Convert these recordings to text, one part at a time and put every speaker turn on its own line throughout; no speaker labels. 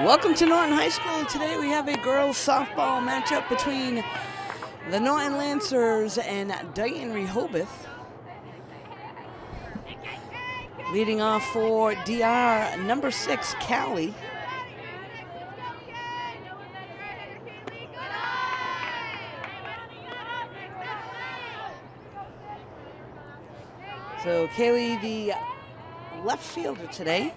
Welcome to Norton High School. Today we have a girls softball matchup between the Norton Lancers and Dighton-Rehoboth. Leading off for DR, number 6, Callie. So Kaylee, the left fielder today.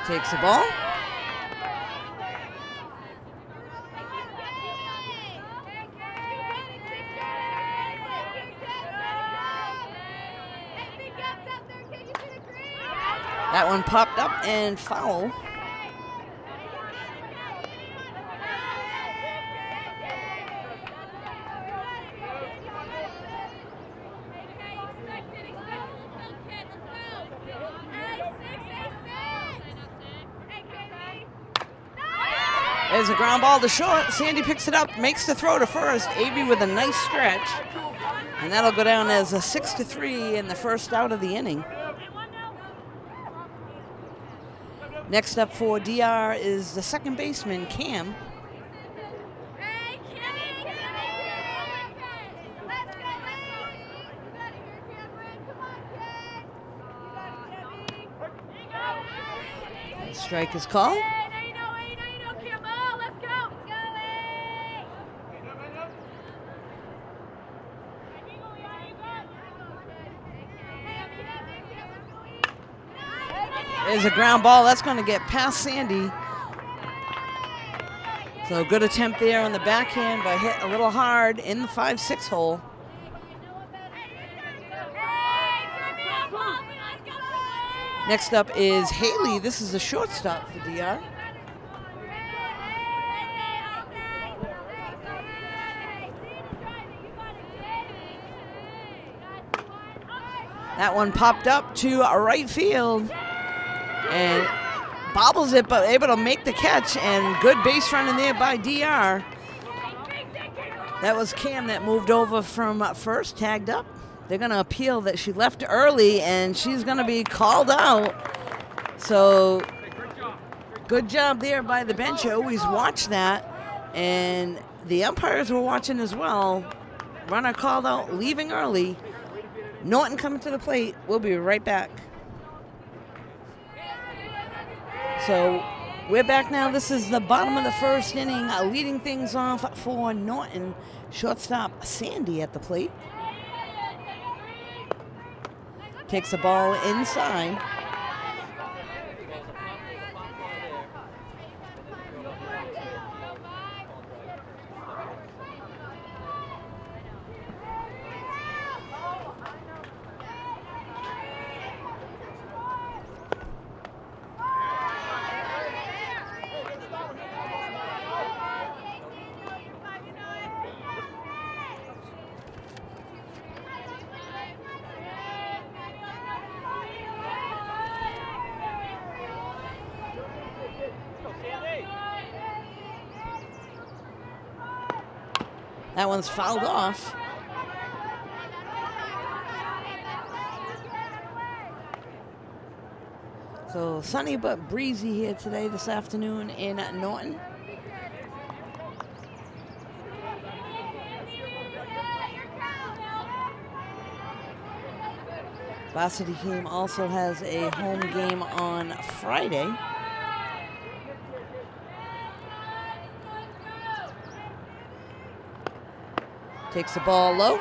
Takes the ball. That one popped up and foul. There's a ground ball to short. Sandy picks it up, makes the throw to first. Avery with a nice stretch. And that'll go down as a 6-3 in the first out of the inning. Next up for DR is the second baseman, Cam. Strike is called. There's a ground ball. That's going to get past Sandy. So good attempt there on the backhand, but hit a little hard in the 5-6 hole. Next up is Haley. This is the shortstop for DR. That one popped up to right field. And bobbles it, but able to make the catch, and good base running there by DR. That was Cam that moved over from first, tagged up. They're going to appeal that she left early, and she's going to be called out. So good job there by the bench. You always watch that, and the umpires were watching as well. Runner called out, leaving early. Norton coming to the plate. We'll be right back. So we're back now. This is the bottom of the first inning. Leading things off for Norton. Shortstop Sandy at the plate. Takes the ball inside. That one's fouled off. So sunny but breezy here today, this afternoon in Norton. Varsity team also has a home game on Friday. Takes the ball low.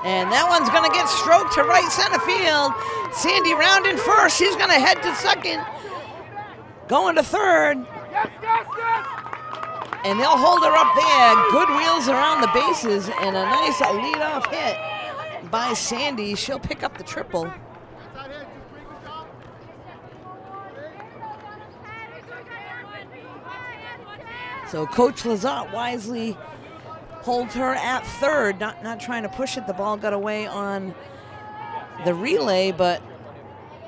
And that one's going to get stroked to right center field. Sandy rounding first. She's going to head to second. Going to third. And they'll hold her up there. Good wheels around the bases and a nice leadoff hit by Sandy. She'll pick up the triple. So Coach Lazat wisely holds her at third, not trying to push it. The ball got away on the relay, but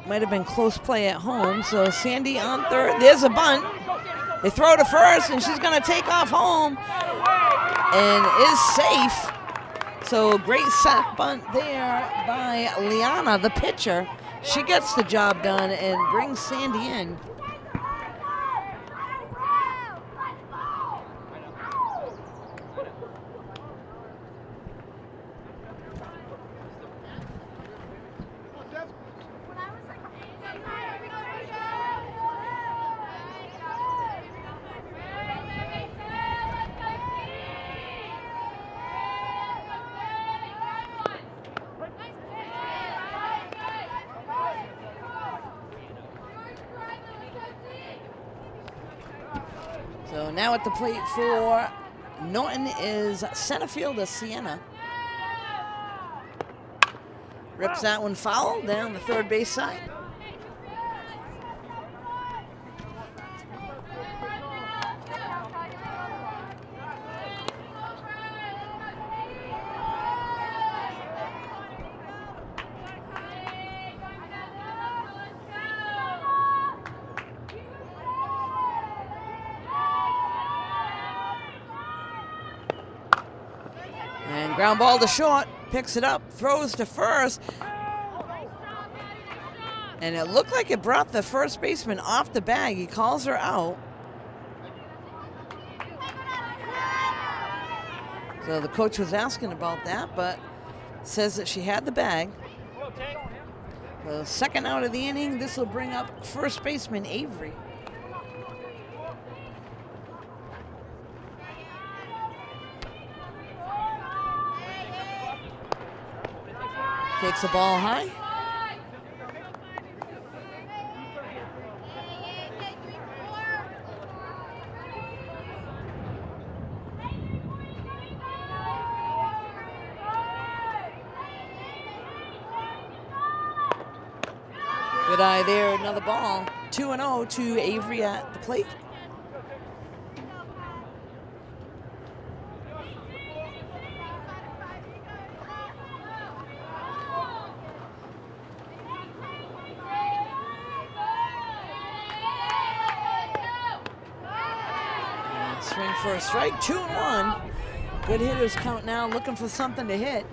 might have been close play at home. So Sandy on third. There's a bunt. They throw to first, and she's going to take off home and is safe. So great sack bunt there by Liana, the pitcher. She gets the job done and brings Sandy in. So now at the plate for Norton is center fielder Sienna. Rips that one foul down the third base side. And ground ball to short, picks it up, throws to first. And it looked like it brought the first baseman off the bag. He calls her out. So the coach was asking about that, but says that she had the bag. The second out of the inning, this will bring up first baseman Avery. Takes the ball high. Good eye there, another ball. 2-0 to Avery at the plate. Swing for a strike, 2-1. Good hitters count now, looking for something to hit.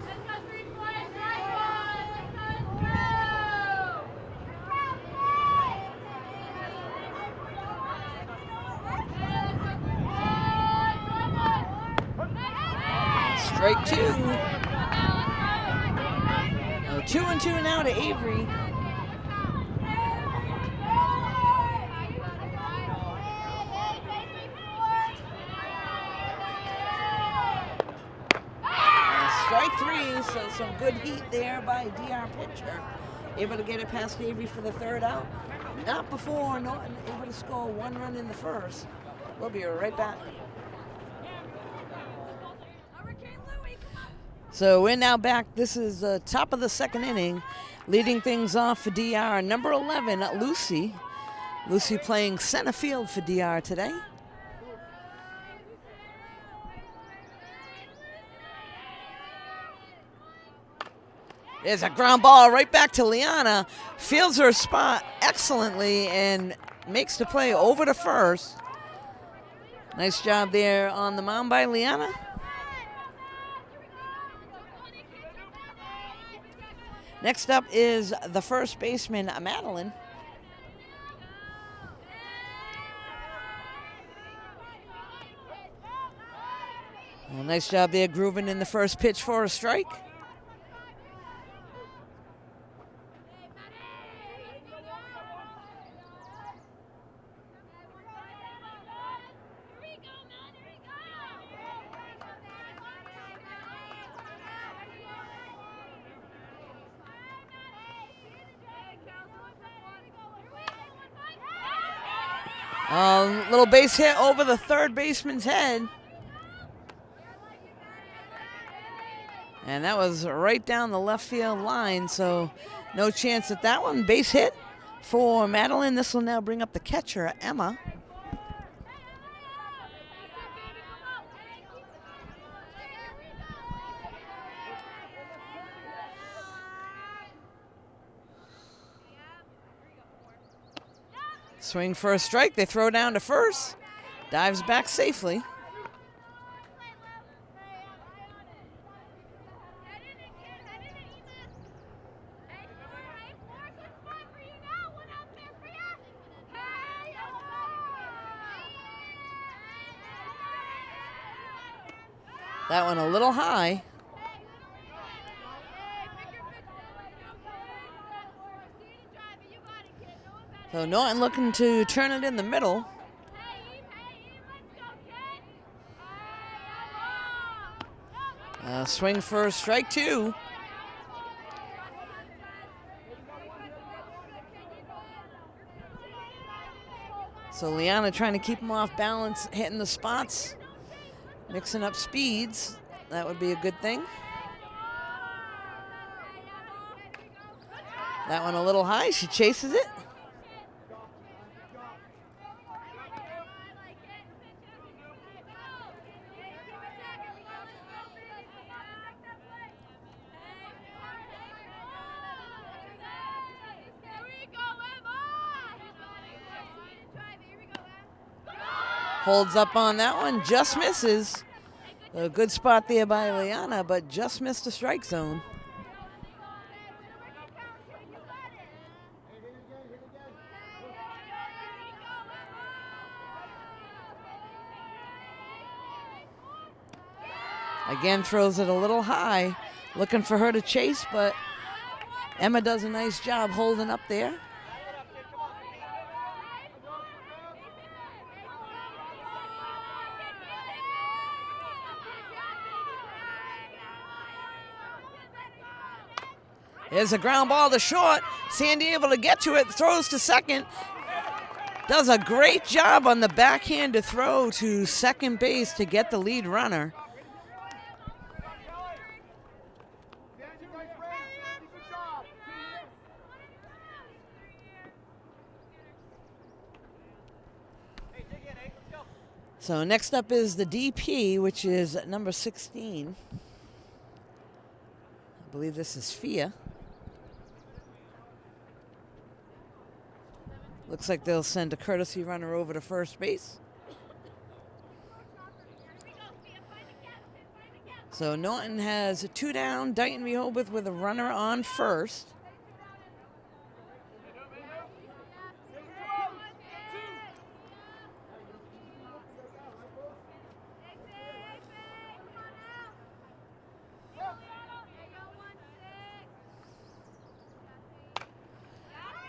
Strike two. Oh, 2-2 now to Avery. Strike three, so some good heat there by DR pitcher. Able to get it past Avery for the third out. Not before Norton able to score one run in the first. We'll be right back. So we're now back. This is the top of the second inning. Leading things off for DR, number 11, Lucy. Lucy playing center field for DR today. There's a ground ball right back to Liana. Fields her spot excellently and makes the play over to first. Nice job there on the mound by Liana. Next up is the first baseman, Madeline. Well, nice job there grooving in the first pitch for a strike. Little base hit over the third baseman's head. And that was right down the left field line, so no chance at that one. Base hit for Madeline. This will now bring up the catcher, Emma. Swing for a strike. They throw down to first. Dives back safely. That one a little high. So Norton looking to turn it in the middle. Swing for a strike two. So Liana trying to keep him off balance, hitting the spots, mixing up speeds. That would be a good thing. That one a little high. She chases it. Holds up on that one, just misses. A good spot there by Liana, but just missed the strike zone. Again, throws it a little high, looking for her to chase, but Emma does a nice job holding up there. There's a ground ball to short. Sandy able to get to it, throws to second. Does a great job on the backhand to throw to second base to get the lead runner. So next up is the DP, which is number 16. I believe this is Fia. Looks like they'll send a courtesy runner over to first base. So Norton has a 2 down, Dighton-Rehoboth with a runner on first.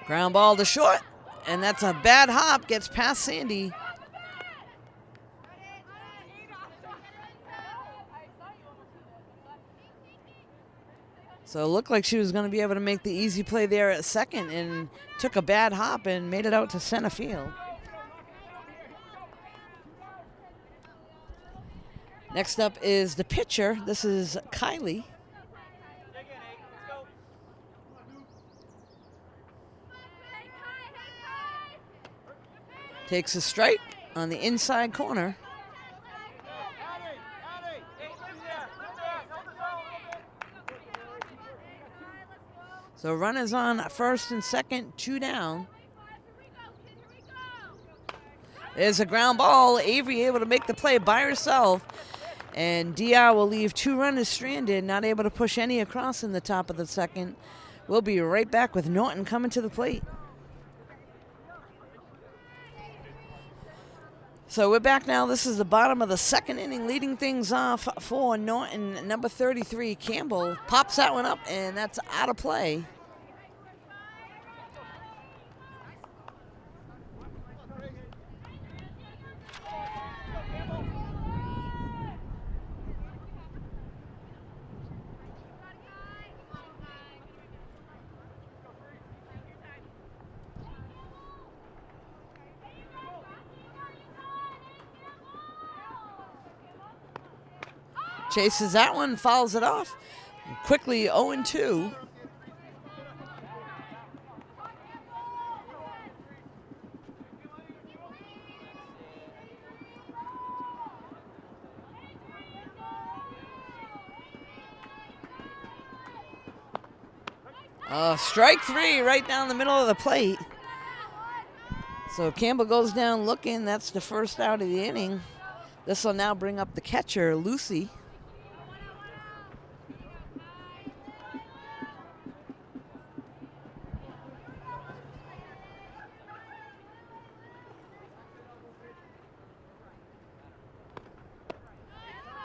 Ground ball to short, and that's a bad hop, gets past Sandy. So it looked like she was going to be able to make the easy play there at second and took a bad hop and made it out to center field. Next up is the pitcher. This is Kylie. Takes a strike on the inside corner. So runners on first and second, 2 down. There's a ground ball. Avery able to make the play by herself. And DR will leave 2 runners stranded, not able to push any across in the top of the second. We'll be right back with Norton coming to the plate. So we're back now. This is the bottom of the second inning, leading things off for Norton. Number 33, Campbell, pops that one up, and that's out of play. Chases that one, fouls it off. Quickly 0-2. Strike 3 right down the middle of the plate. So Campbell goes down looking. That's the first out of the inning. This will now bring up the catcher, Lucy.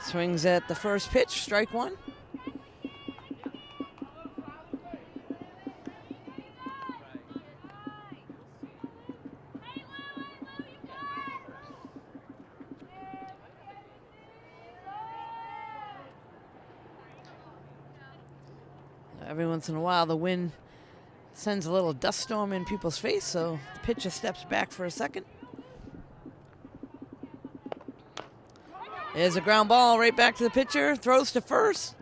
Swings at the first pitch, strike one. Every once in a while, the wind sends a little dust storm in people's face, so the pitcher steps back for a second. There's a ground ball right back to the pitcher, throws to first,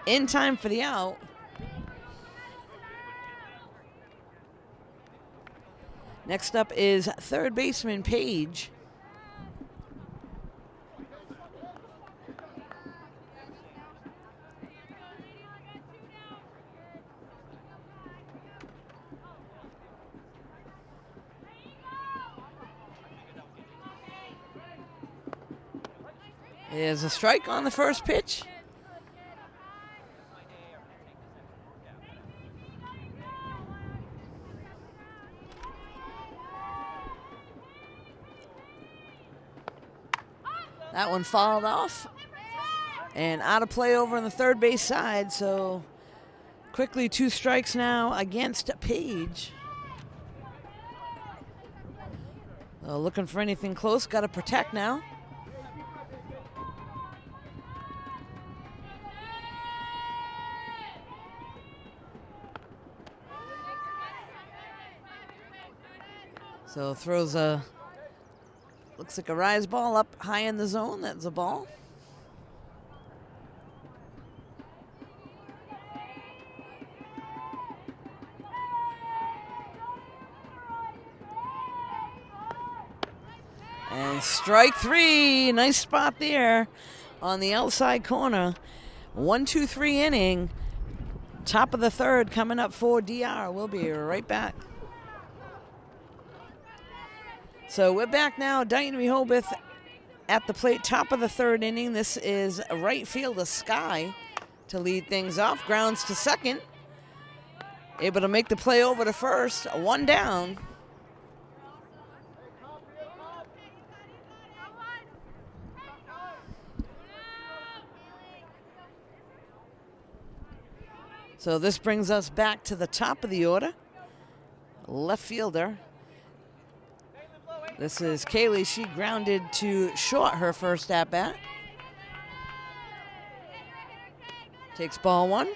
in time for the out. Next up is third baseman Page. There's a strike on the first pitch. That one fouled off and out of play over on the third base side. So quickly 2 strikes now against Page. Looking for anything close, got to protect now. So throws a, looks like a rise ball up high in the zone. That's a ball. And strike 3. Nice spot there on the outside corner. 1-2-3 inning. Top of the third coming up for DR. We'll be right back. So we're back now. Dighton-Rehoboth at the plate, top of the third inning. This is right fielder Sky to lead things off. Grounds to second. Able to make the play over to first. 1 down. So this brings us back to the top of the order. Left fielder. This is Kaylee. She grounded to short her first at bat. Takes ball 1.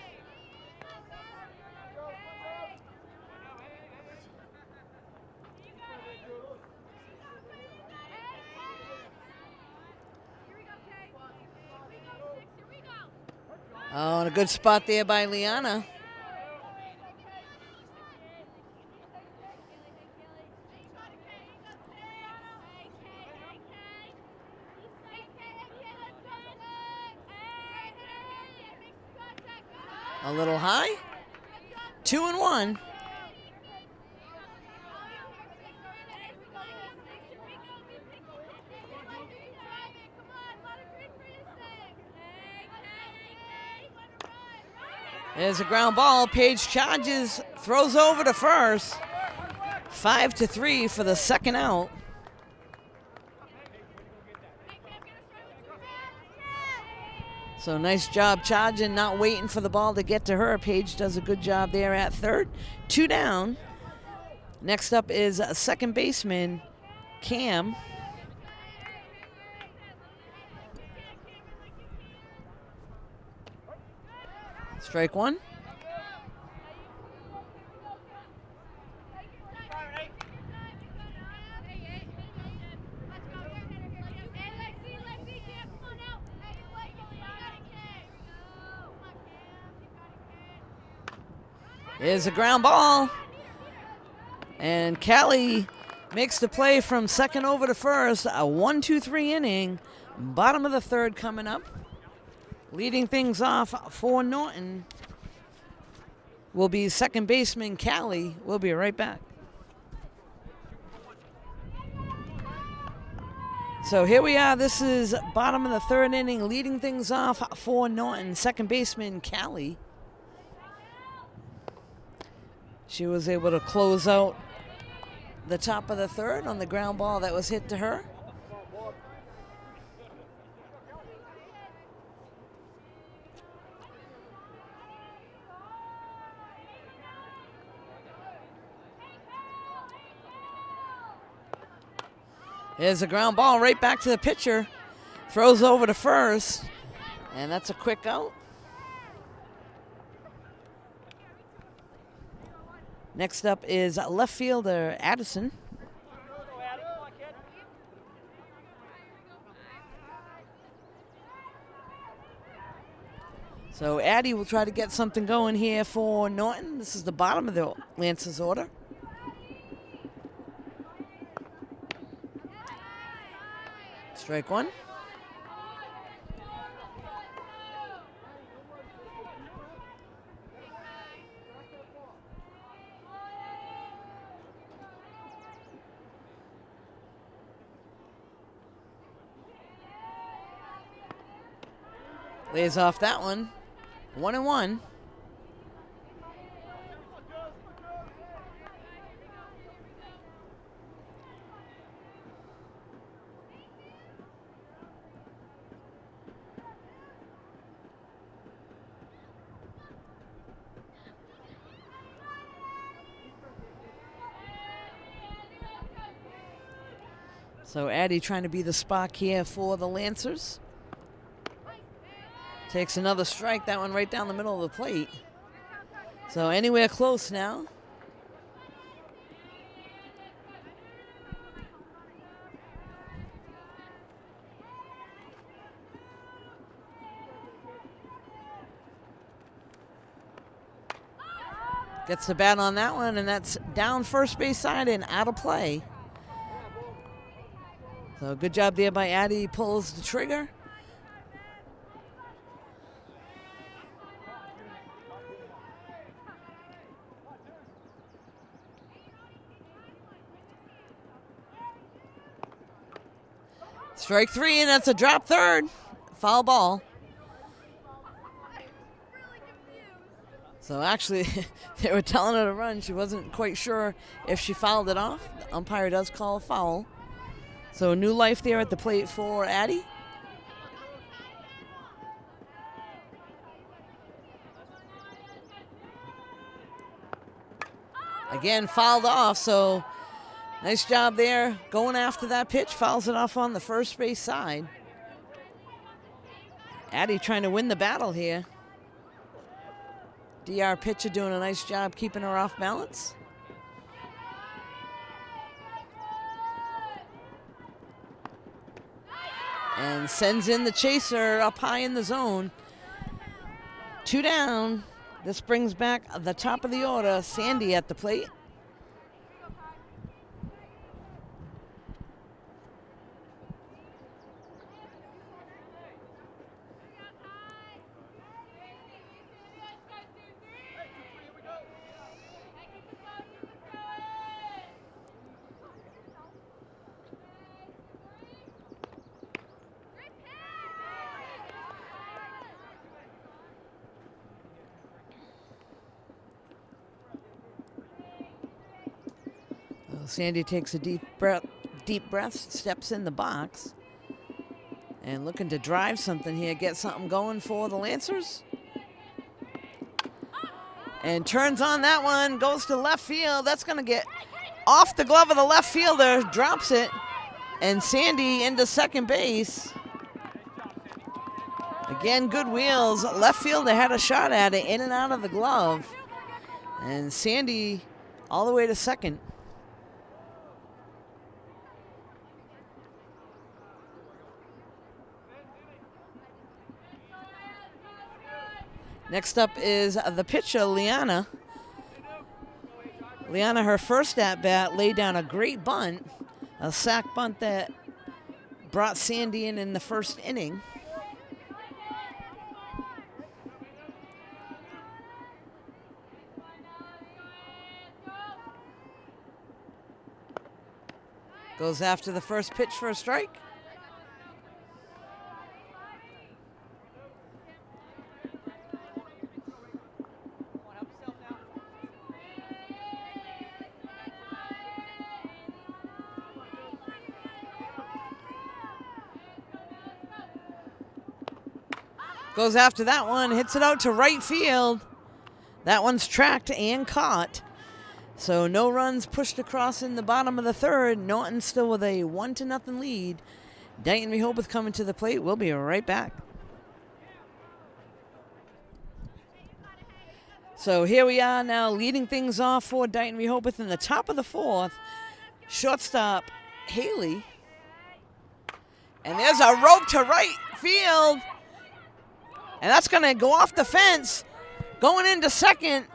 Oh, and a good spot there by Liana. A little high. 2-1. There's a ground ball. Page charges, throws over to first. 5-3 for the second out. So nice job charging, not waiting for the ball to get to her. Page does a good job there at third. 2 down. Next up is second baseman Cam. Strike 1. Is a ground ball. And Callie makes the play from second over to first. A 1-2-3 inning. Bottom of the third coming up. Leading things off for Norton will be second baseman Callie. We'll be right back. So here we are. This is bottom of the third inning, leading things off for Norton. Second baseman, Callie. She was able to close out the top of the third on the ground ball that was hit to her. There's a ground ball right back to the pitcher. Throws over to first, and that's a quick out. Next up is left fielder Addison. So Addie will try to get something going here for Norton. This is the bottom of the Lancers order. Strike one. Lays off that one. 1-1. So Addie trying to be the spark here for the Lancers. Takes another strike, that one right down the middle of the plate. So anywhere close now. Gets the bat on that one, and that's down first base side and out of play. So good job there by Addie. Pulls the trigger. Strike three, and that's a drop third. Foul ball. So actually, they were telling her to run. She wasn't quite sure if she fouled it off. The umpire does call a foul. So new life there at the plate for Addie. Again, fouled off, so nice job there going after that pitch. Fouls it off on the first base side. Addie trying to win the battle here. DR pitcher doing a nice job keeping her off balance. And sends in the chaser up high in the zone. 2 down. This brings back the top of the order. Sandy at the plate. Sandy takes a deep breath, steps in the box, and looking to drive something here, get something going for the Lancers. And turns on that one, goes to left field. That's going to get off the glove of the left fielder, drops it, and Sandy into second base. Again, good wheels. Left fielder had a shot at it, in and out of the glove. And Sandy all the way to second. Next up is the pitcher, Liana. Liana, her first at-bat, laid down a great bunt, a sac bunt that brought Sandy in the first inning. Goes after the first pitch for a strike. goes after that one, hits it out to right field. That one's tracked and caught. So no runs pushed across in the bottom of the third. Norton still with a 1-0 lead. Dighton-Rehoboth coming to the plate. We'll be right back. So here we are now leading things off for Dighton-Rehoboth in the top of the fourth. Shortstop Haley. And there's a rope to right field. And that's going to go off the fence. Going into second.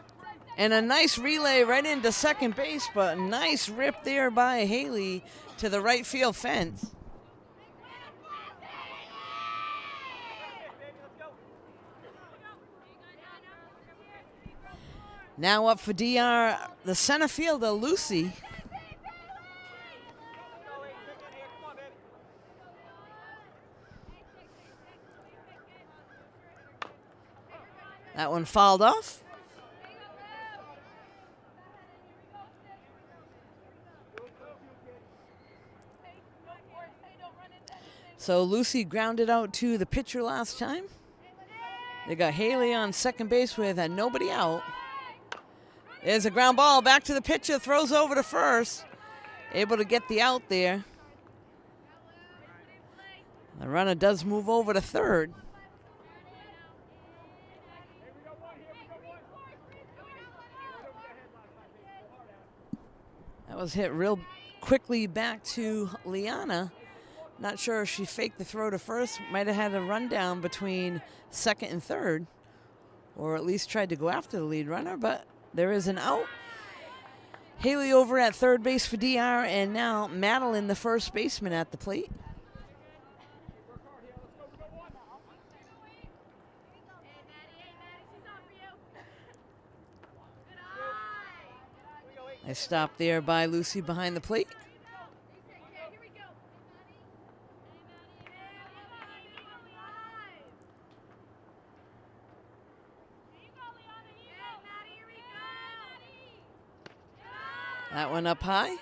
And a nice relay right into second base. But a nice rip there by Haley to the right field fence. Now up for DR, the center fielder, Lucy. That one fouled off. So Lucy grounded out to the pitcher last time. They got Haley on second base with nobody out. There's a ground ball back to the pitcher, throws over to first. Able to get the out there. The runner does move over to third. That was hit real quickly back to Liana. Not sure if she faked the throw to first. Might have had a rundown between second and third. Or at least tried to go after the lead runner, but there is an out. Haley over at third base for DR, and now Madeline, the first baseman, at the plate. Nice stop there by Lucy behind the plate. That one up high.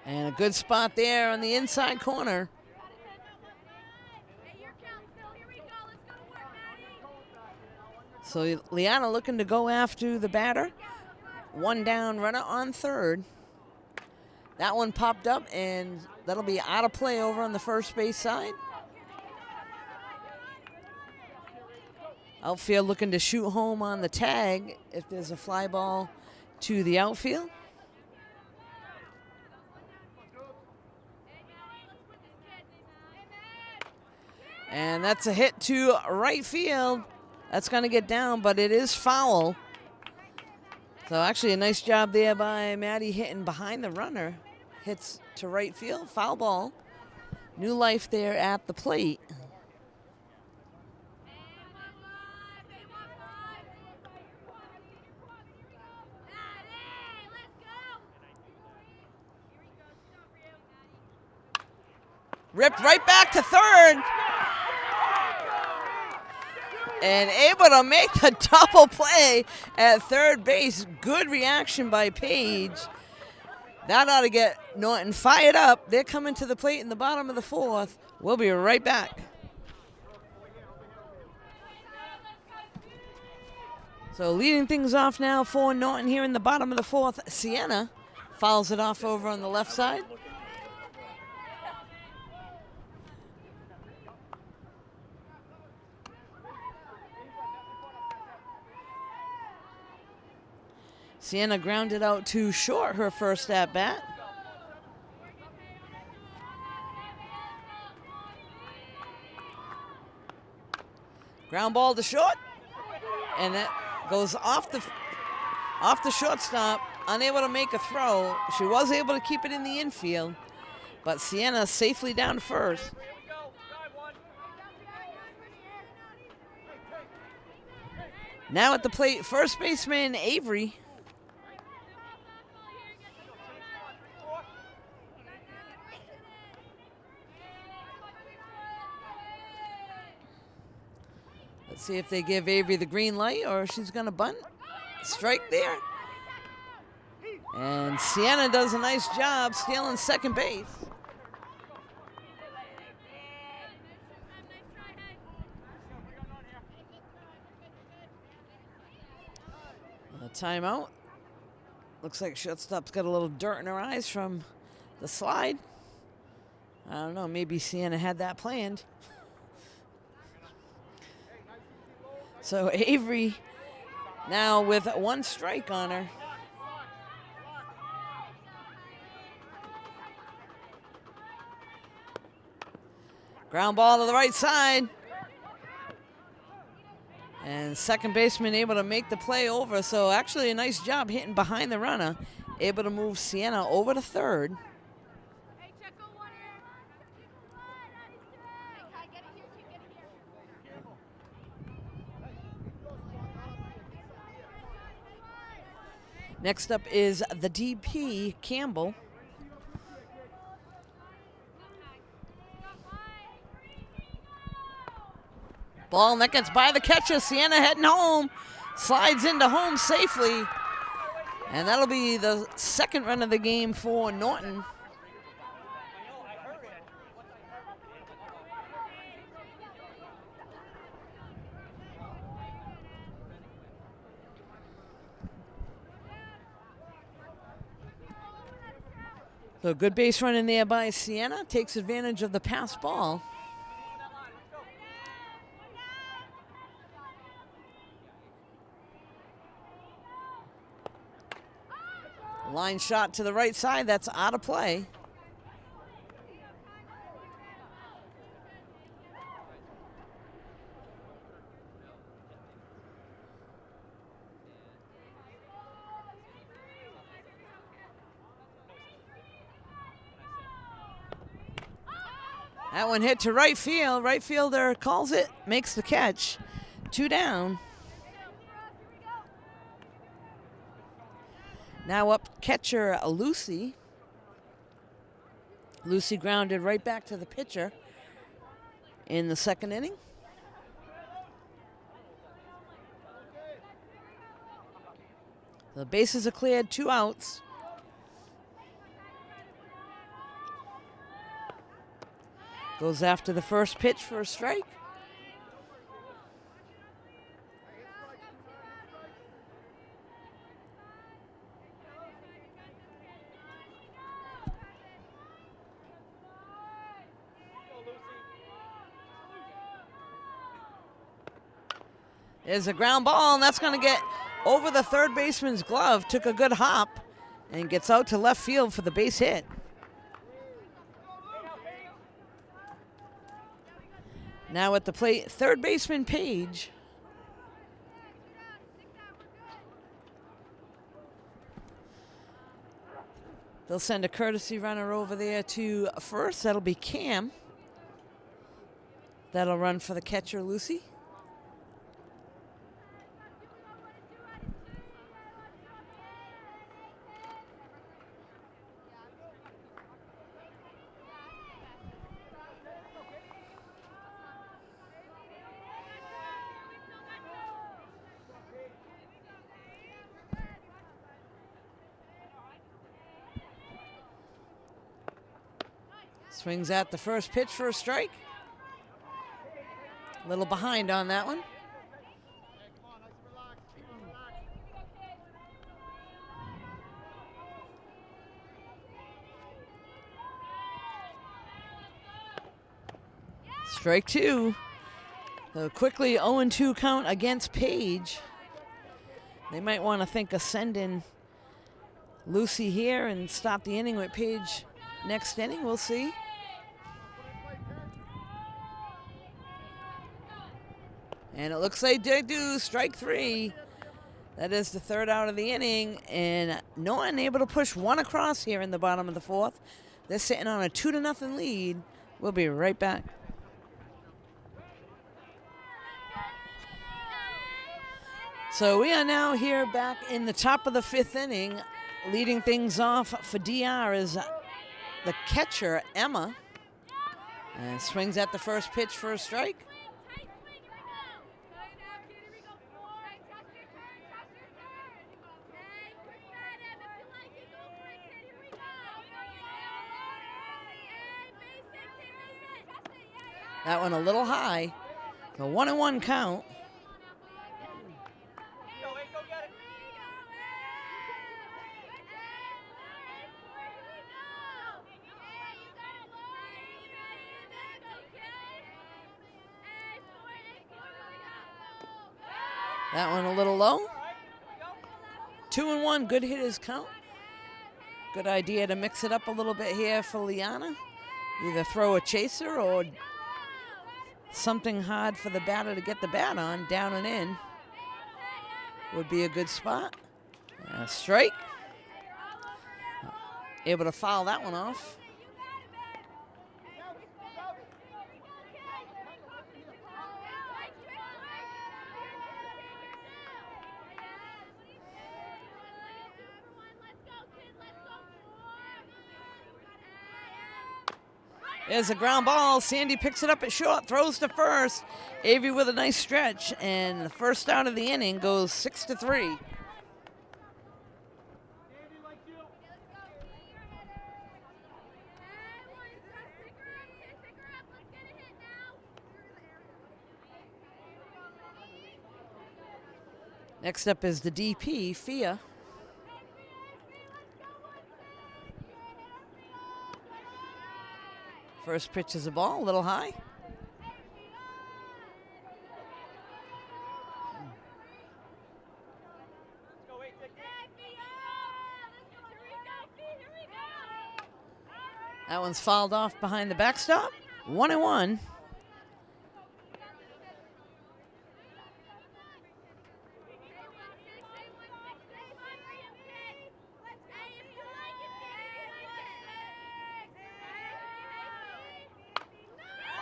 And a good spot there on the inside corner. So Liana looking to go after the batter. One down, runner on third. That one popped up, and that'll be out of play over on the first base side. Outfield looking to shoot home on the tag if there's a fly ball to the outfield. And that's a hit to right field. That's going to get down, but it is foul. So actually a nice job there by Maddie hitting behind the runner. Hits to right field, foul ball. New life there at the plate. Ripped right back to third. And able to make the double play at third base. Good reaction by Paige. That ought to get Norton fired up. They're coming to the plate in the bottom of the fourth. We'll be right back. So leading things off now for Norton here in the bottom of the fourth. Sienna fouls it off over on the left side. Sienna grounded out to short her first at bat. Ground ball to short, and that goes off the shortstop. Unable to make a throw. She was able to keep it in the infield, but Sienna safely down first. Now at the plate, first baseman Avery. Let's see if they give Avery the green light or she's going to bunt. Strike there. And Sienna does a nice job stealing second base. A timeout. Looks like shortstop's got a little dirt in her eyes from the slide. I don't know, maybe Sienna had that planned. So Avery now with one strike on her. Ground ball to the right side. And second baseman able to make the play over. So actually a nice job hitting behind the runner. Able to move Sienna over to third. Next up is the DP, Campbell. Ball and that gets by the catcher. Sienna heading home. Slides into home safely. And that'll be the second run of the game for Norton. So good base run in there by Sienna. Takes advantage of the pass ball. Line shot to the right side. That's out of play. That one hit to right field. Right fielder calls it, makes the catch. 2 down. Now up catcher Lucy. Lucy grounded right back to the pitcher in the second inning. The bases are cleared, 2 outs. Goes after the first pitch for a strike. There's a ground ball, and that's going to get over the third baseman's glove. Took a good hop and gets out to left field for the base hit. Now at the plate, third baseman Page. They'll send a courtesy runner over there to first. That'll be Cam. That'll run for the catcher, Lucy. Swings at the first pitch for a strike. A little behind on that one. Strike 2. So quickly 0-2 count against Page. They might want to think of sending Lucy here and stop the inning with Page next inning. We'll see. And it looks like they do. Strike 3. That is the third out of the inning. And Norton able to push one across here in the bottom of the fourth. They're sitting on a 2-0 lead. We'll be right back. So we are now here back in the top of the 5th inning. Leading things off for DR is the catcher, Emma. And swings at the first pitch for a strike. That one a little high. A 1-1 count. That one a little low. 2-1, good hitters count. Good idea to mix it up a little bit here for Liana. Either throw a chaser or something hard for the batter to get the bat on. Down and in would be a good spot. Strike. Able to foul that one off. There's a ground ball. Sandy picks it up at short, throws to first. Avery with a nice stretch, and the first out of the inning goes 6-3. Next up is the DP, Fia. First pitch is a ball, a little high. That one's fouled off behind the backstop. 1-1.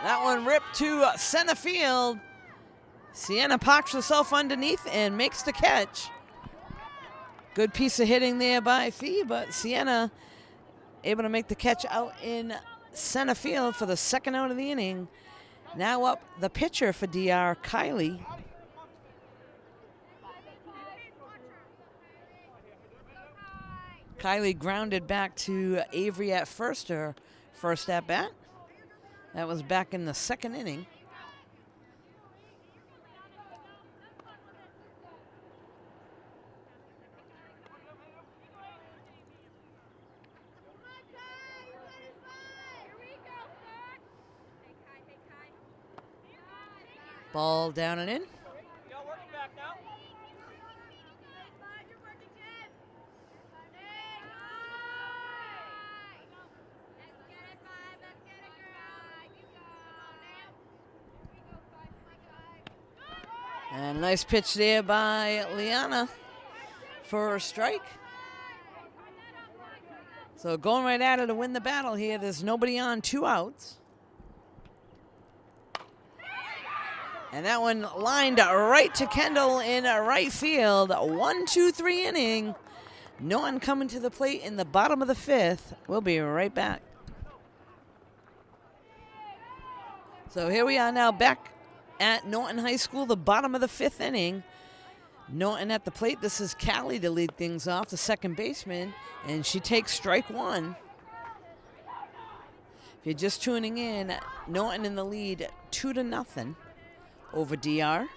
That one ripped to center field. Sienna parks herself underneath and makes the catch. Good piece of hitting there by Fee, but Sienna able to make the catch out in center field for the second out of the inning. Now up the pitcher for DR, Kylie. Kylie grounded back to Avery at first, her first at bat. That was back in the second inning. Ball down and in. And a nice pitch there by Liana for a strike. So going right at it to win the battle here. There's nobody on, 2 outs. And that one lined right to Kendall in right field. 1-2-3 inning. Norton coming to the plate in the bottom of the 5th. We'll be right back. So here we are now back at Norton High School, the bottom of the 5th inning. Norton at the plate. This is Callie to lead things off, the second baseman, and she takes strike 1. If you're just tuning in, Norton in the lead 2-0 over DR.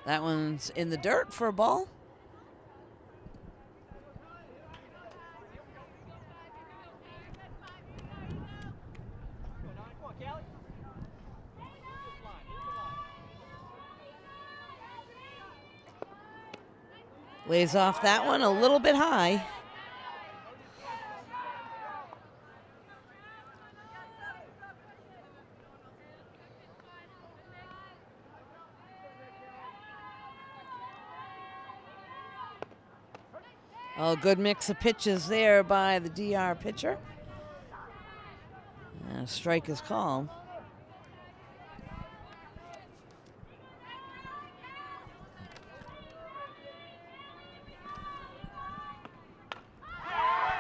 That one's in the dirt for a ball. Lays off that one a little bit high. Oh, good mix of pitches there by the DR pitcher. And a strike is called.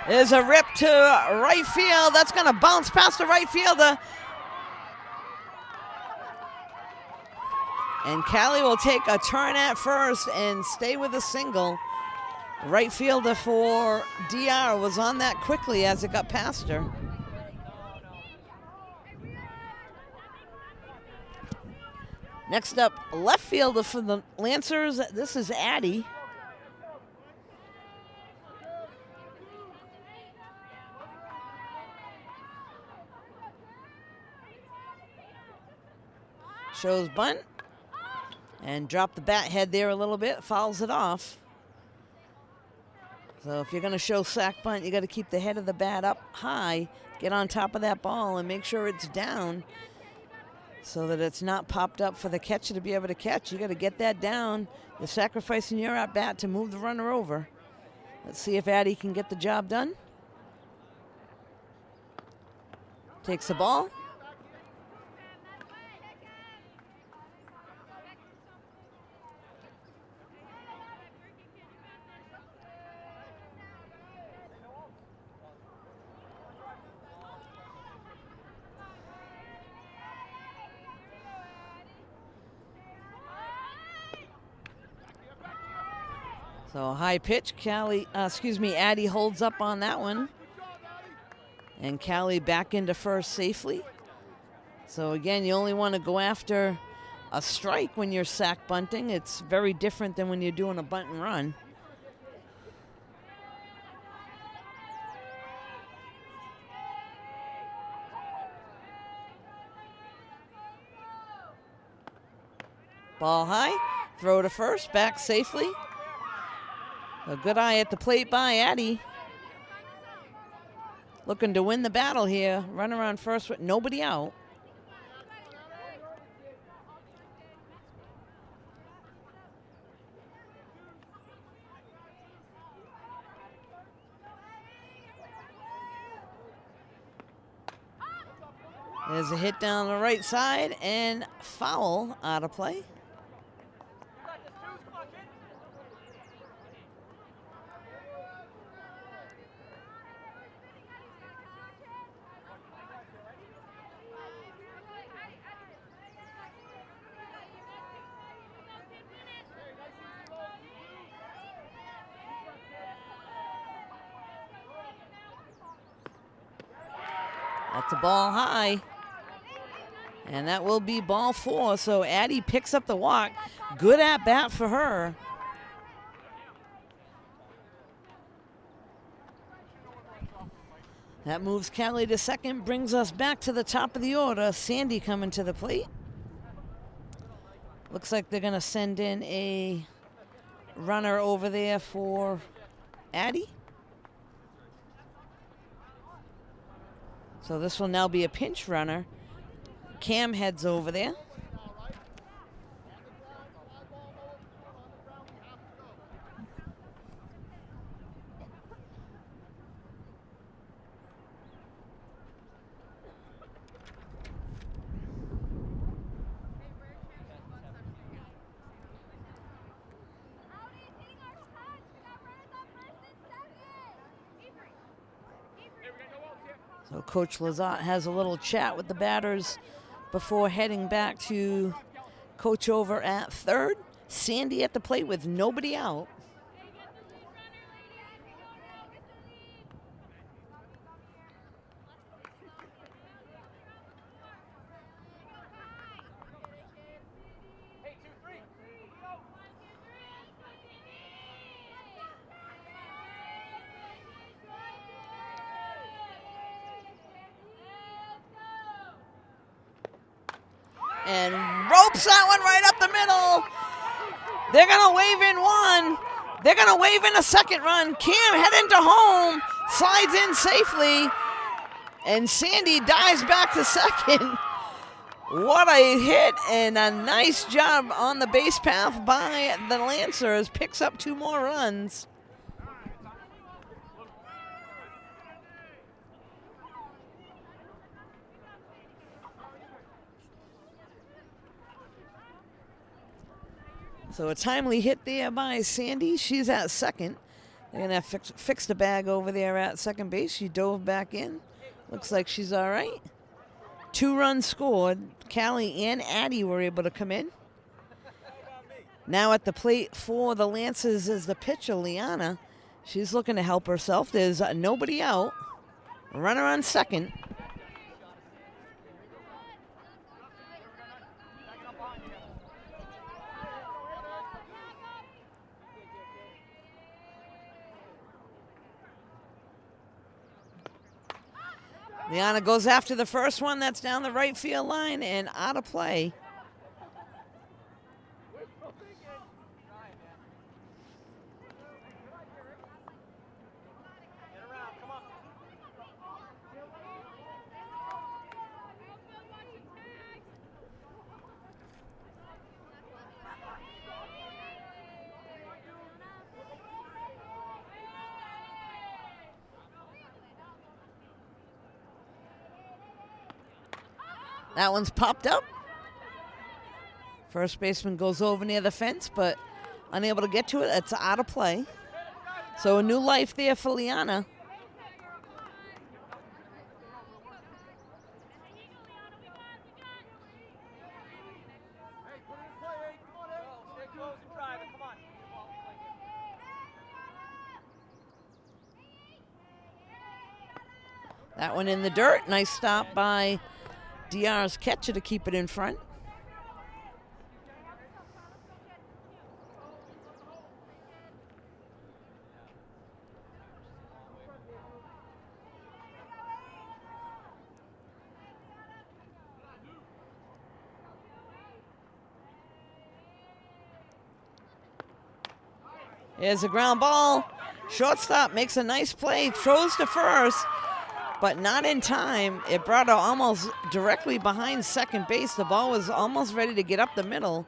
There's a rip to right field. That's going to bounce past the right fielder. And Callie will take a turn at first and stay with a single. Right fielder for DR was on that quickly as it got past her. Next up, left fielder for the Lancers. This is Addie. Shows bunt and dropped the bat head there a little bit, fouls it off. So if you're going to show sack bunt, you got to keep the head of the bat up high, get on top of that ball and make sure it's down so that it's not popped up for the catcher to be able to catch. You got to get that down. You're sacrificing your at bat to move the runner over. Let's see if Addie can get the job done. Takes the ball. So high pitch, Addie holds up on that one. And Callie back into first safely. So again, you only want to go after a strike when you're sack bunting. It's very different than when you're doing a bunt and run. Ball high, throw to first, back safely. A good eye at the plate by Addie. Looking to win the battle here. Run around first with nobody out. There's a hit down the right side and foul out of play. That's a ball high. And that will be ball 4. So Addie picks up the walk. Good at bat for her. That moves Callie to second, brings us back to the top of the order. Sandy coming to the plate. Looks like they're going to send in a runner over there for Addie. So this will now be a pinch runner. Cam heads over there. So Coach Lazat has a little chat with the batters before heading back to coach over at third. Sandy at the plate with nobody out. And ropes that one right up the middle. They're going to wave in one. They're going to wave in a second run. Cam heading to home. Slides in safely. And Sandy dives back to second. What a hit and a nice job on the base path by the Lancers. Picks up 2 more runs. So a timely hit there by Sandy. She's at second. They're going to have fix the bag over there at second base. She dove back in. Looks like she's all right. 2 runs scored. Callie and Addie were able to come in. Now at the plate for the Lancers is the pitcher, Liana. She's looking to help herself. There's nobody out. Runner on second. Liana goes after the first one. That's down the right field line and out of play. That one's popped up. First baseman goes over near the fence, but unable to get to it. It's out of play. So a new life there for Liana. That one in the dirt. Nice stop by DR's catcher to keep it in front. Here's a ground ball. Shortstop makes a nice play, throws to first, but not in time. It brought her almost directly behind second base. The ball was almost ready to get up the middle.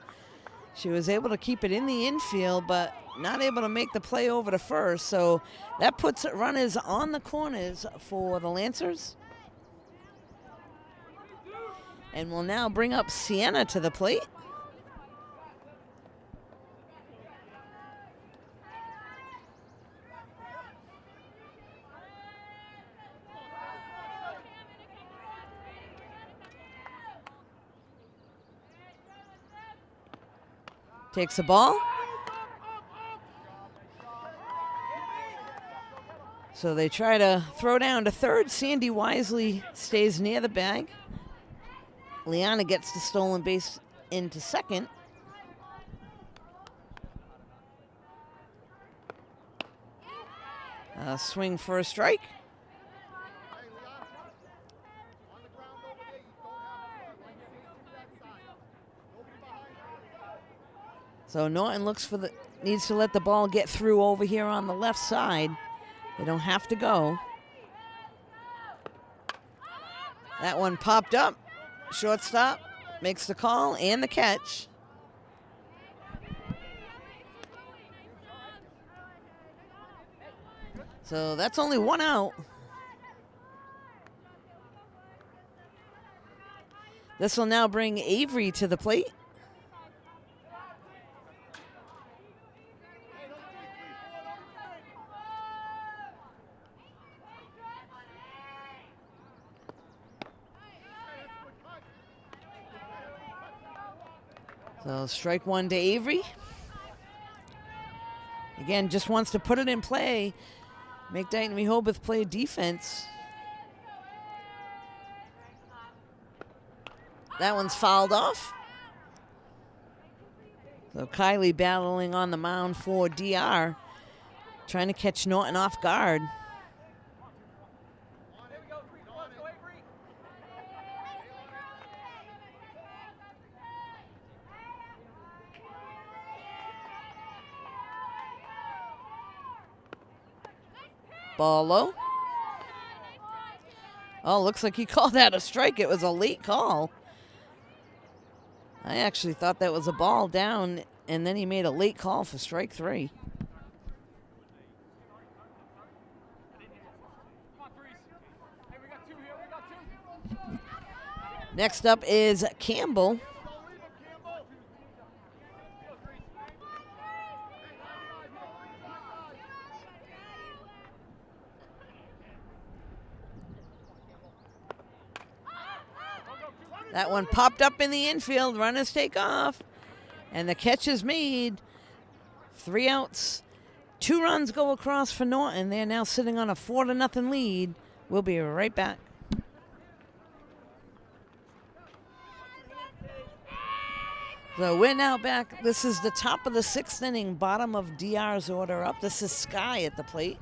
She was able to keep it in the infield, but not able to make the play over to first. So that puts runners on the corners for the Lancers. And we'll now bring up Sienna to the plate. Takes the ball. So they try to throw down to third. Sandy wisely stays near the bag. Liana gets the stolen base into second. Swing for a strike. So Norton needs to let the ball get through over here on the left side. They don't have to go. That one popped up. Shortstop makes the call and the catch. So that's only one out. This will now bring Avery to the plate. So strike one to Avery. Again, just wants to put it in play. Make Dighton-Rehoboth play defense. That one's fouled off. So Kylie battling on the mound for DR. Trying to catch Norton off guard. Ball low. Oh, looks like he called that a strike. It was a late call. I actually thought that was a ball down, and then he made a late call for strike three. Next up is Campbell. That one popped up in the infield. Runners take off. And the catch is made. 3 outs. 2 runs go across for Norton. They're now sitting on a 4-0 lead. We'll be right back. So we're now back. This is the top of the 6th inning, bottom of DR's order up. This is Sky at the plate.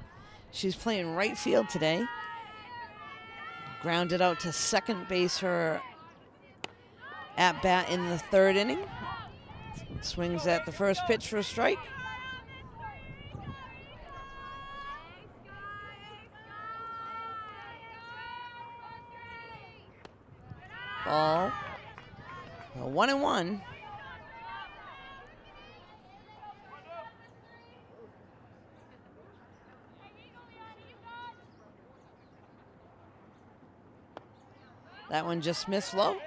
She's playing right field today. Grounded out to second base, her at bat in the 3rd inning. Swings at the first pitch for a strike. Ball. 1-1. That one just missed low.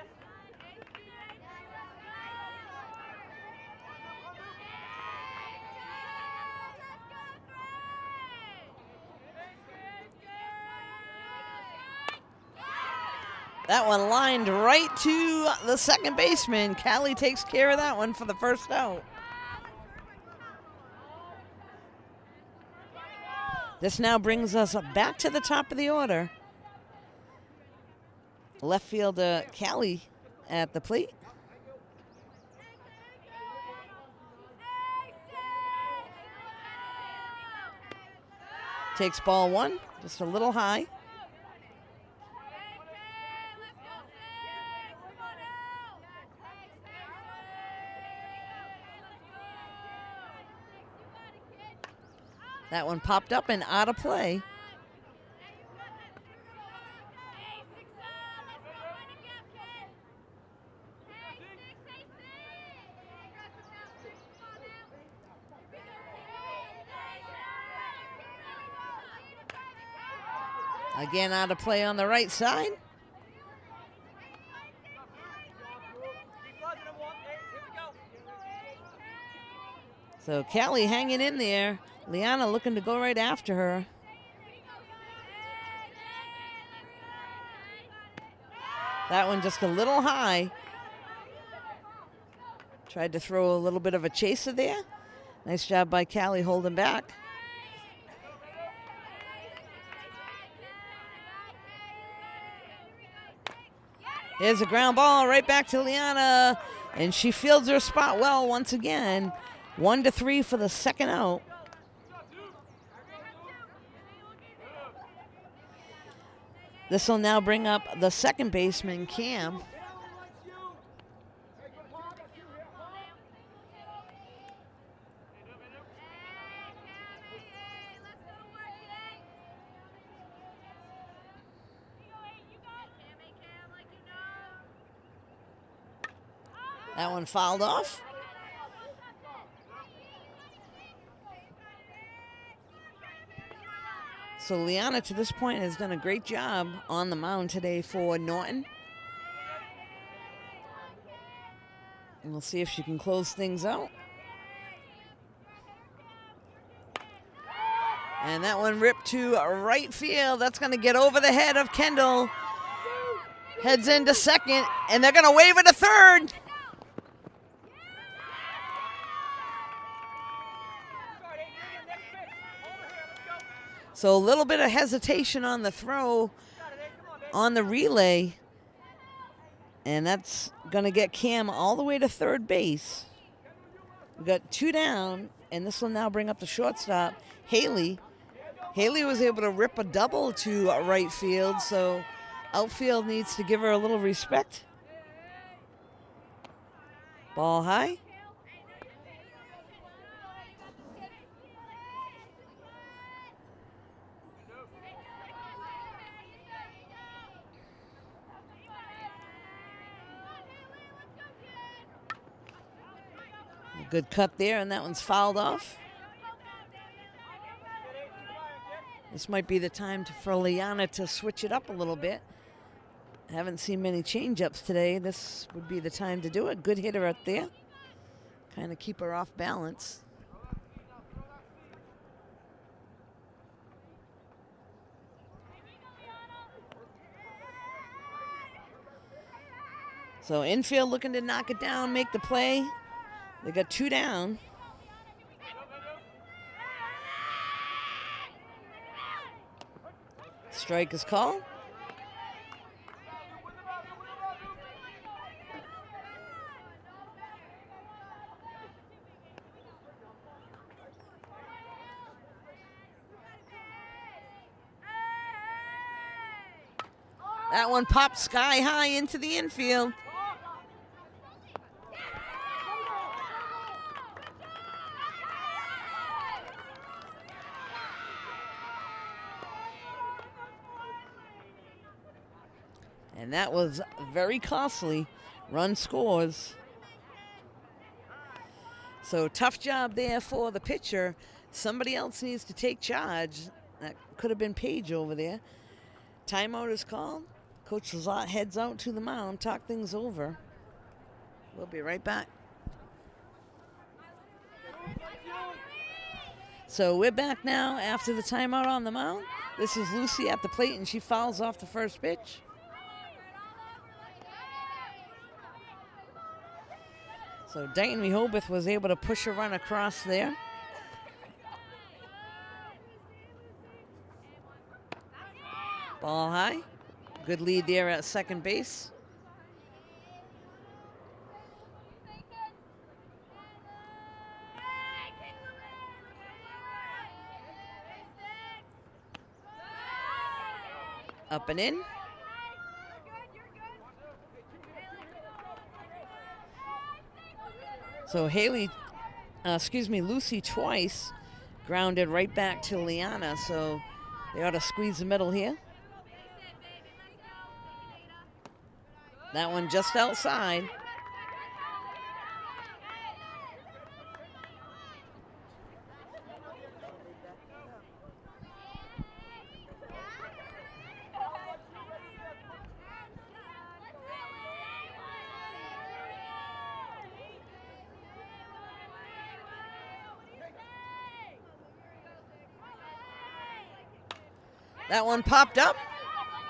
That one lined right to the second baseman. Callie takes care of that one for the first out. This now brings us back to the top of the order. Left fielder Callie at the plate. Takes ball 1, just a little high. That one popped up and out of play. Again, out of play on the right side. So Callie hanging in there. Liana looking to go right after her. That one just a little high. Tried to throw a little bit of a chaser there. Nice job by Callie holding back. Here's a ground ball right back to Liana, and she fields her spot well once again. 1-3 for the second out. This will now bring up the second baseman, Cam. That one fouled off. So Liana, to this point, has done a great job on the mound today for Norton. And we'll see if she can close things out. And that one ripped to right field. That's going to get over the head of Kendall. Heads into second, and they're going to wave it to third. So a little bit of hesitation on the throw on the relay. And that's going to get Cam all the way to third base. We've got 2 down, and this will now bring up the shortstop, Haley. Haley was able to rip a double to right field, so outfield needs to give her a little respect. Ball high. Good cut there, and that one's fouled off. This might be the time for Liana to switch it up a little bit. I haven't seen many change-ups today. This would be the time to do it. Good hitter out there. Kind of keep her off balance. So infield looking to knock it down, make the play. They got 2 down. Strike is called. That one popped sky high into the infield. And that was very costly. Run scores. So tough job there for the pitcher. Somebody else needs to take charge. That could have been Page over there. Timeout is called. Coach Lazat heads out to the mound, talk things over. We'll be right back. So we're back now after the timeout on the mound. This is Lucy at the plate, and she fouls off the first pitch. So Dighton-Rehoboth was able to push a run across there. Ball high. Good lead there at second base. Up and in. So Lucy twice grounded right back to Liana, so they ought to squeeze the middle here. That one just outside. That one popped up.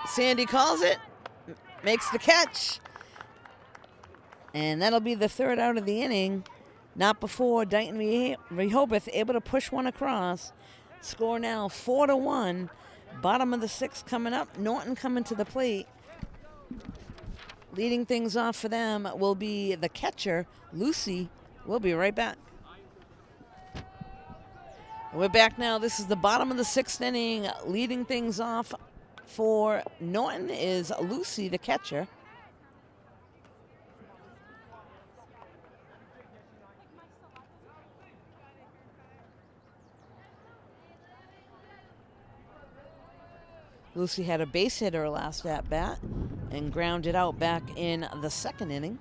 Sandy calls it. Makes the catch. And that'll be the third out of the inning. Not before Dighton-Rehoboth able to push one across. Score now 4-1. Bottom of the sixth coming up. Norton coming to the plate. Leading things off for them will be the catcher, Lucy. We'll be right back. We're back now. This is the bottom of the sixth inning. Leading things off for Norton is Lucy, the catcher. Lucy had a base hit her last at bat and grounded out back in the second inning.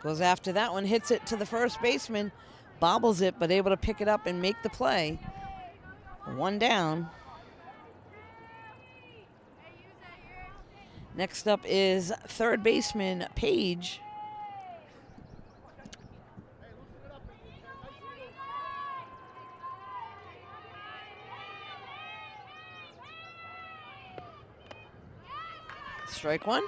Goes after that one, hits it to the first baseman, bobbles it, but able to pick it up and make the play. One down. Next up is third baseman Page. Strike one.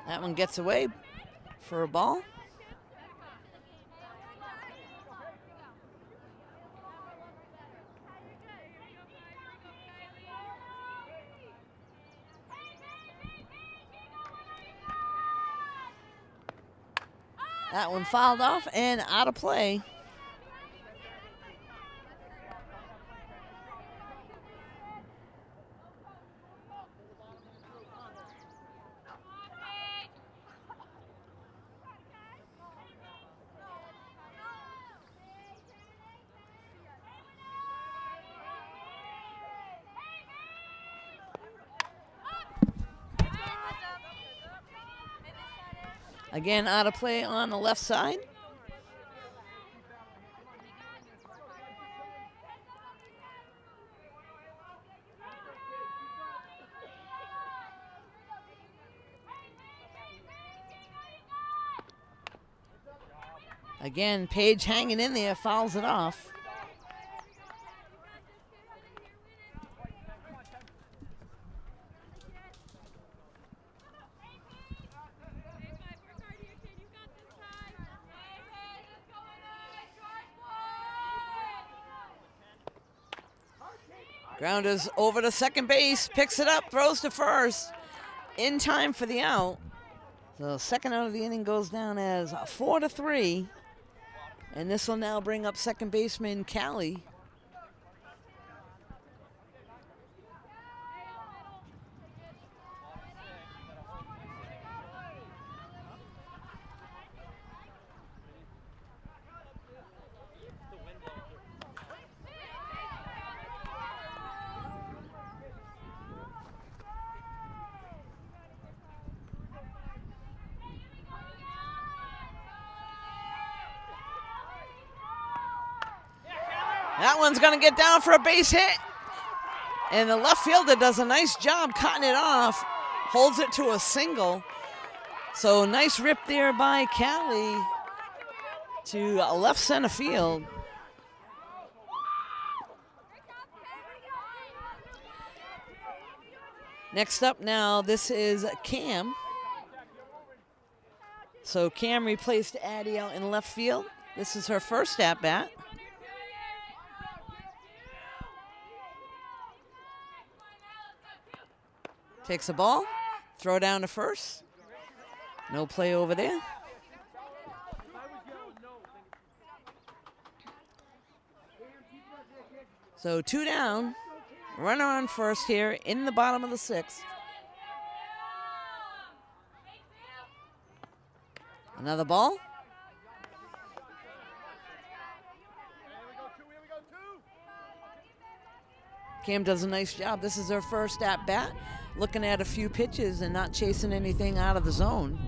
That one gets away for a ball. That one fouled off and out of play. Again, out of play on the left side. Again, Page hanging in there, fouls it off. Grounders over to second base, picks it up, throws to first, in time for the out. So second out of the inning goes down as 4-3. And this will now bring up second baseman Callie. That one's going to get down for a base hit. And the left fielder does a nice job cutting it off, holds it to a single. So nice rip there by Callie to left center field. Next up now, this is Cam. So Cam replaced Addie out in left field. This is her first at-bat. Takes a ball, throw down to first. No play over there. So 2 down, runner on first here in the bottom of the 6th. Another ball. Cam does a nice job. This is her first at bat. Looking at a few pitches and not chasing anything out of the zone.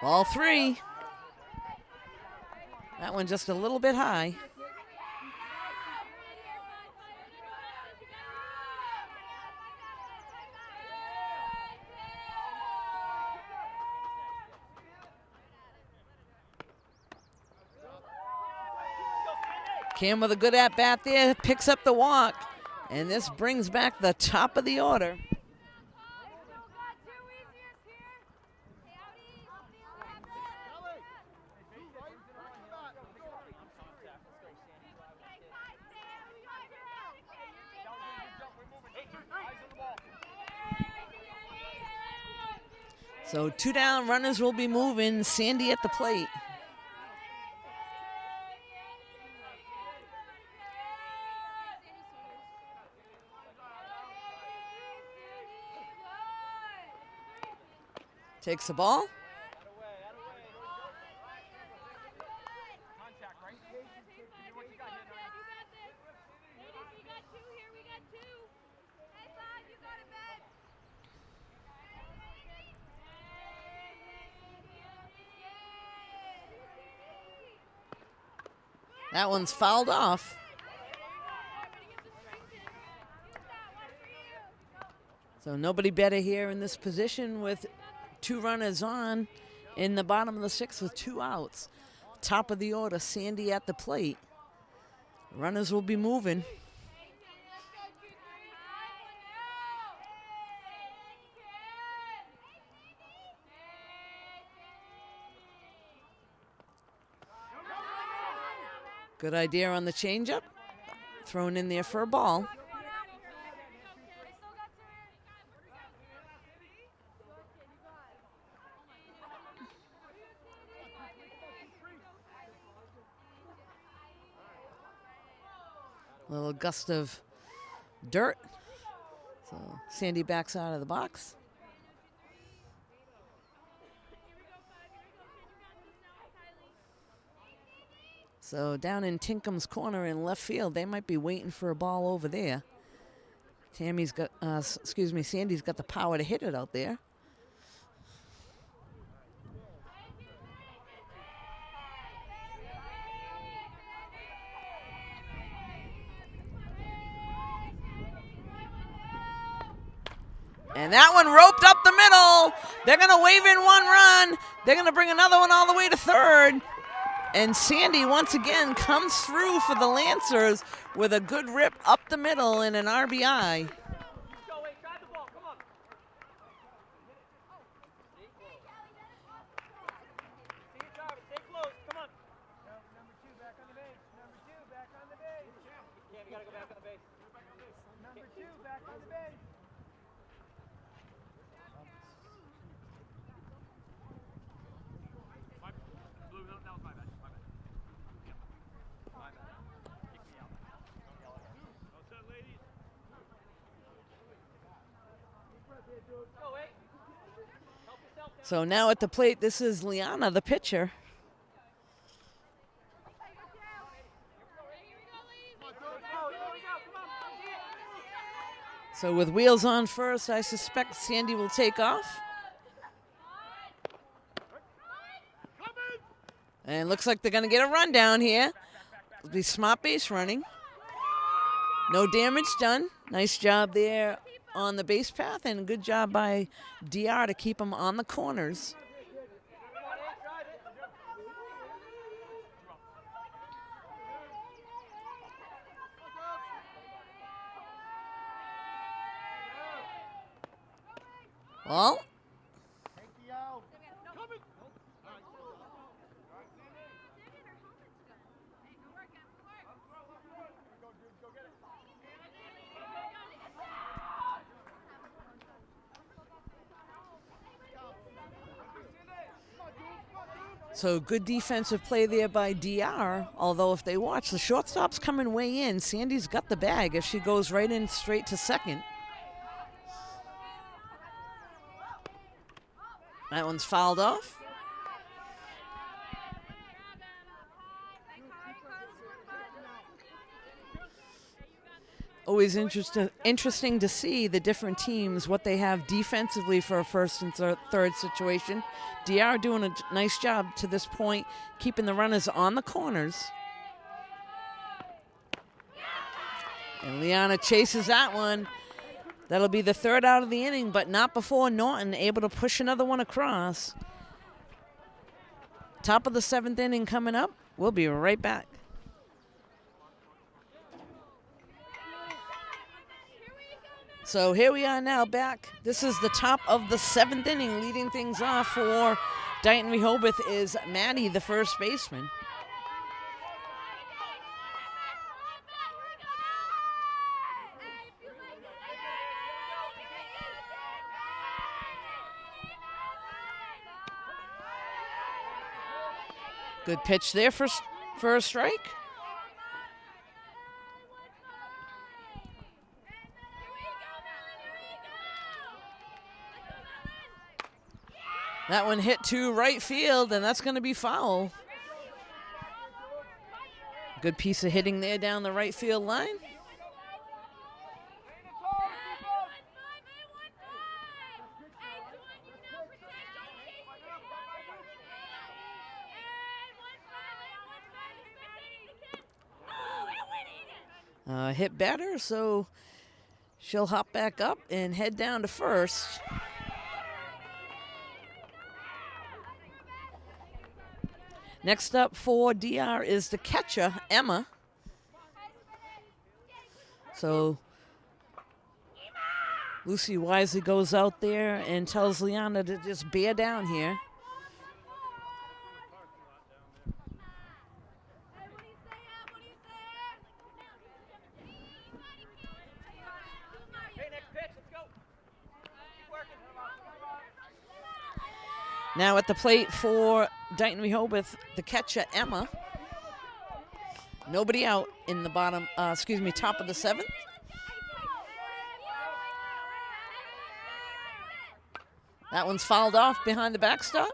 Ball 3. That one just a little bit high. Cam with a good at-bat there, picks up the walk, and this brings back the top of the order. So 2 down, runners will be moving. Sandy at the plate. Takes the ball. That one's fouled off. So nobody better here in this position with 2 runners on in the bottom of the 6th with 2 outs. Top of the order, Sandy at the plate. Runners will be moving. Good idea on the changeup. Thrown in there for a ball. A little gust of dirt. So Sandy backs out of the box. So down in Tinkham corner in left field, they might be waiting for a ball over there. Sandy's got the power to hit it out there. And that one roped up the middle. They're going to wave in 1 run. They're going to bring another one all the way to third. And Sandy once again comes through for the Lancers with a good rip up the middle and an RBI. So now at the plate, this is Liana, the pitcher. So with wheels on first, I suspect Sandy will take off. And looks like they're going to get a run down here. It'll be smart base running. No damage done. Nice job there on the base path, and a good job by DR to keep them on the corners. Well, so good defensive play there by DR, although if they watch, the shortstop's coming way in. Sandy's got the bag if she goes right in straight to second. That one's fouled off. Always interesting to see the different teams, what they have defensively for a first and third situation. DR doing a nice job to this point, keeping the runners on the corners. And Liana chases that one. That'll be the third out of the inning, but not before Norton able to push another one across. Top of the seventh inning coming up. We'll be right back. So here we are now back. This is the top of the seventh inning. Leading things off for Dighton-Rehoboth is Maddie, the first baseman. Good pitch there for a strike. That one hit to right field, and that's going to be foul. Good piece of hitting there down the right field line. Hit batter, so she'll hop back up and head down to first. Next up for DR is the catcher, Emma. So Lucy wisely goes out there and tells Liana to just bear down here. Now at the plate for Dighton-Rehoboth, the catcher, Emma. Nobody out in the top of the seventh. That one's fouled off behind the backstop.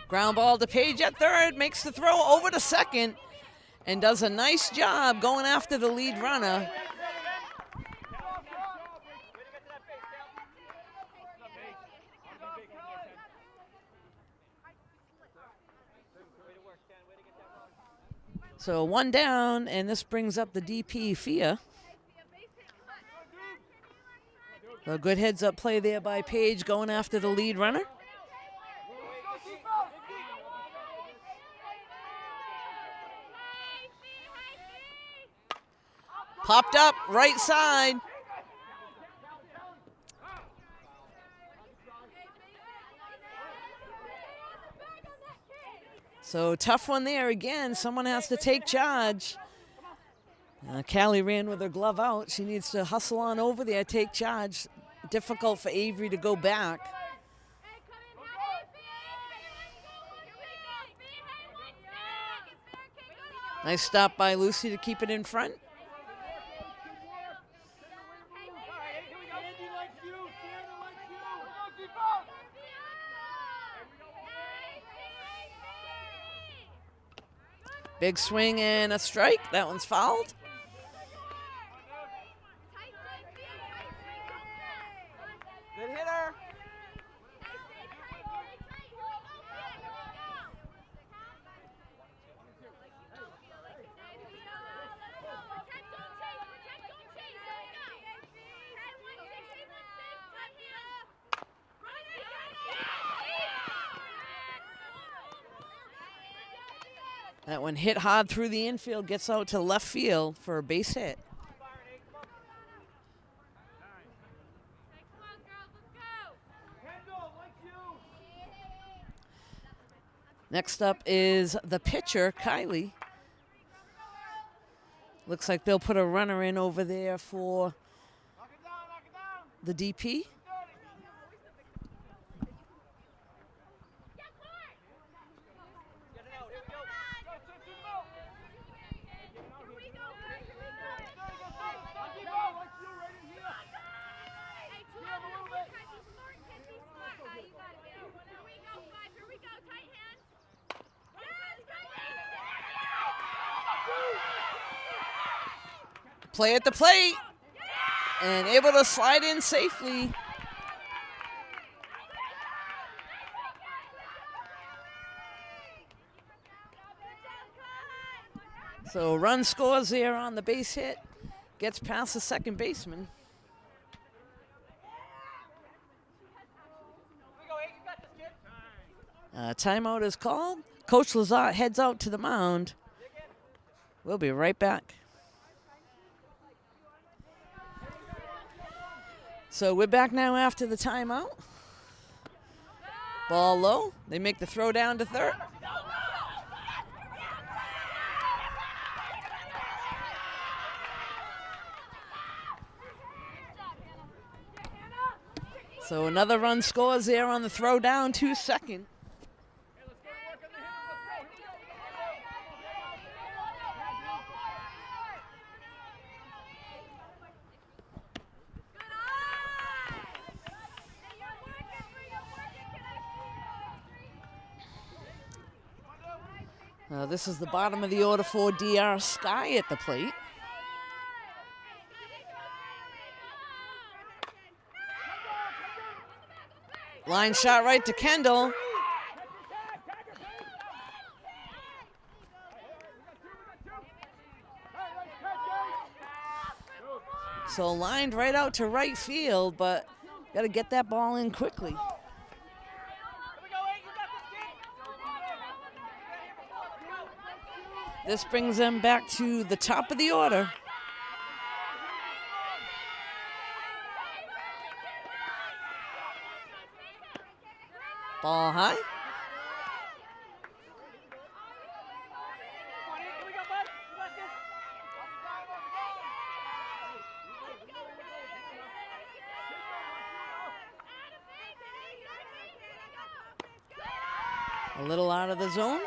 Ground ball to Page at third, makes the throw over to second, and does a nice job going after the lead runner. So one down, and this brings up the DP, Fia. So good heads-up play there by Page going after the lead runner. Popped up, right side. So tough one there again. Someone has to take charge. Callie ran with her glove out. She needs to hustle on over there, take charge. Difficult for Avery to go back. Nice stop by Lucy to keep it in front. Big swing and a strike. That one's fouled.
Good hitter.
That one hit hard through the infield, gets out to left field for a base hit. Next up is the pitcher, Kylie. Looks like they'll put a runner in over there for the DP. Play at the plate and able to slide in safely. So run scores there on the base hit, gets past the second baseman. Timeout is called. Coach Lazat heads out to the mound. We'll be right back. So we're back now after the timeout. Ball low. They make the throw down to third. So another run scores there on the throw down to second. This is the bottom of the order for DR Sky at the plate. Line shot right to Kendall. So lined right out to right field, but got to get that ball in quickly. This brings them back to the top of the order. Ball high. A little out of the zone.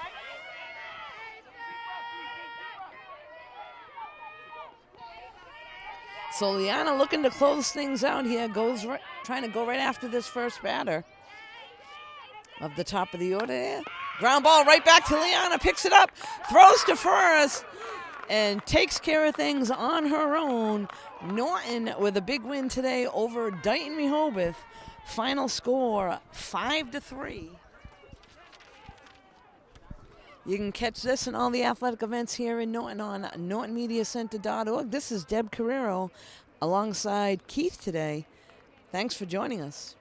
So Liana looking to close things out here, goes right, trying to go right after this first batter of the top of the order there. Ground ball right back to Liana, picks it up, throws to first, and takes care of things on her own. Norton with a big win today over Dighton-Rehoboth. Final score 5-3. You can catch this and all the athletic events here in Norton on nortonmediacenter.org. This is Deb Carrero alongside Keith today. Thanks for joining us.